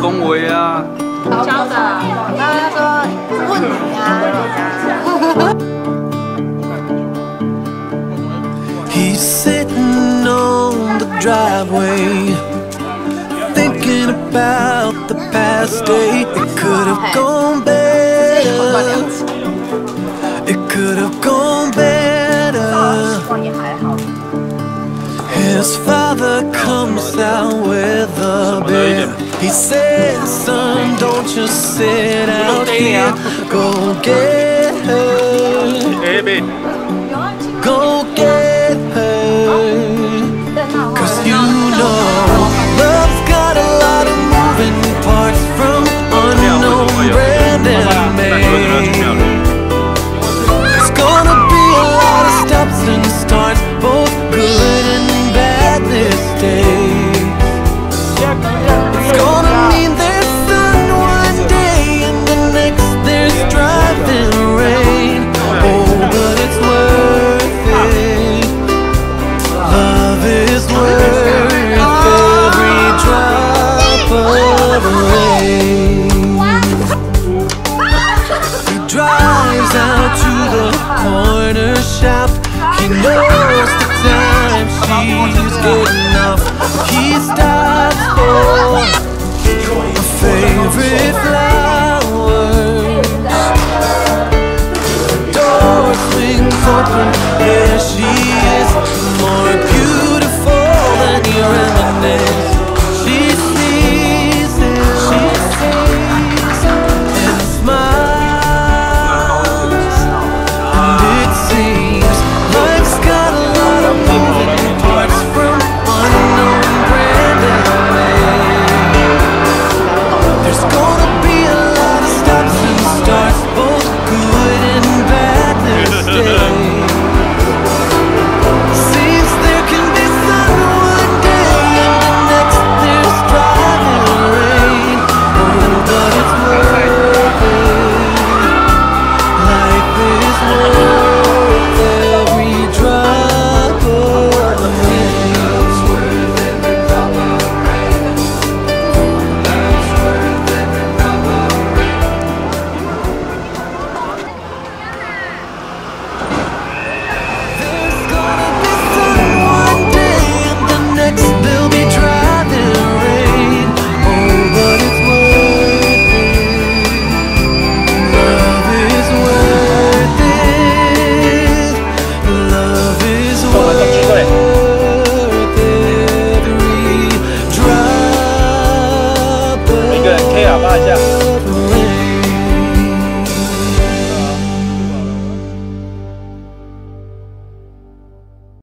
恭维啊！教的，他说问你啊。He's sitting on the driveway, thinking about the past day. It could have gone better. It could have gone better. His father comes out with a beer. He says, son, don't just sit out here. Go get her. Go get her. 'Cause you know love's got a lot of moving parts from unknown brand and made. There's gonna be a lot of stops and starts, both good and bad this day. It's gonna mean there's sun one day and the next there's driving rain. Oh, but it's worth it. Love is worth every drop of rain. He drives out to the corner shop. He knows the time she's getting off. He stops for a favorite flowers. Door swings open, there she is, more beautiful than he reminisces. She sees him and smiles, and it seems life's got a lot of moving parts from unknown brand and made. There's gonna be a lot of stops and starts, both good and bad this day. Seems there can be sun one day and the next there's driving rain. Oh, but it's worth it. Life is worth every drop of rain. Love's worth every drop of rain. Love's worth every drop of rain. There's gonna be sun one day and the next there'll be driving rain. Oh, but it's worth it. Love is worth it. Love is worth every drop of rain.